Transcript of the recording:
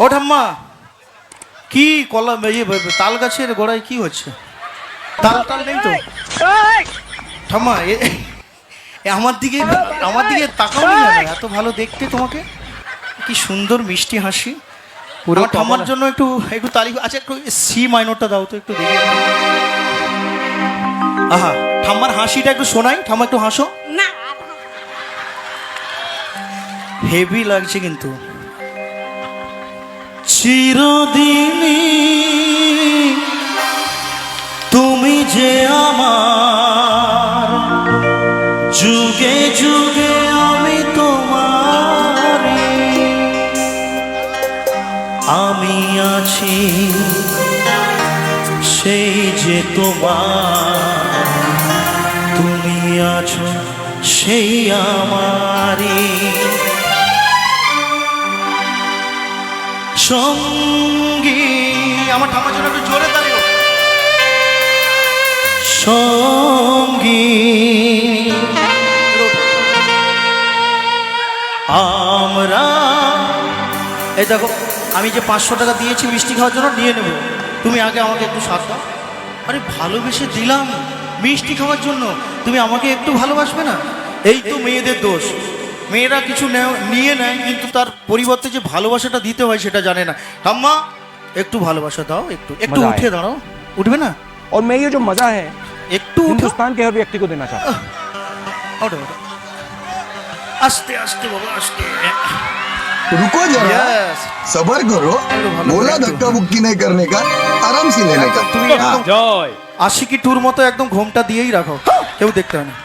ও ঠাম্মা, কি কলা তাল গাছের গোড়ায় কি হচ্ছে? তাল তাল নেই তো ঠাম্মা? আমার দিকে তাকাও না, এত ভালো দেখতে তোমাকে, কি সুন্দর মিষ্টি হাসি। পুরো ঠাম্মার জন্য একটু একটু তালি। আচ্ছা, একটু সি মাইনরটা দাও তো, একটু দেখি। আহা, ঠাম্মার হাসিটা একটু শোনাই। ঠাম্মা একটু হাসো। হেভি লাগছে কিন্তু। চিরদিনই তুমি যে আমার, যুগে যুগে আমি তোমার, আমি আছি সেই যে তোমার, তুমি আছো সেই আমারই সঙ্গী। আমার ঠাম্মার জন্য একটু জোরে দাঁড়িয়ে সঙ্গী। আমরা এই দেখো, আমি যে 500 টাকা দিয়েছি মিষ্টি খাওয়ার জন্য, নিয়ে নেব। তুমি আগে আমাকে একটু স্বাদ দাও। আরে ভালোবেসে দিলাম মিষ্টি খাওয়ার জন্য, তুমি আমাকে একটু ভালোবাসবে না? এই তো মেয়েদের দোষ, মেয়েরা কিছু নিয়ে নেয় কিন্তু তার পরিবর্তে যে ভালোবাসাটা দিতে হয় সেটা জানে না। ঠাম্মা একটু ভালোবাসা দাও, একটু একটু উঠে দাঁড়াও। উঠবে না? और मैं ये जो मजा है একটু हिंदुस्तान के हर व्यक्ति को देना चाहता हूँ। ওঠো ওঠো, আস্তে আস্তে বাবা, আস্তে। रुको जरा, Yes. सबर करो। बोला धक्का मुक्की नहीं करने का, आराम से लेने का। তুমি একদম जय। আশিকি টুর মতো একদম ঘোমটা দিয়েই রাখো, কেউ দেখতে হয় না।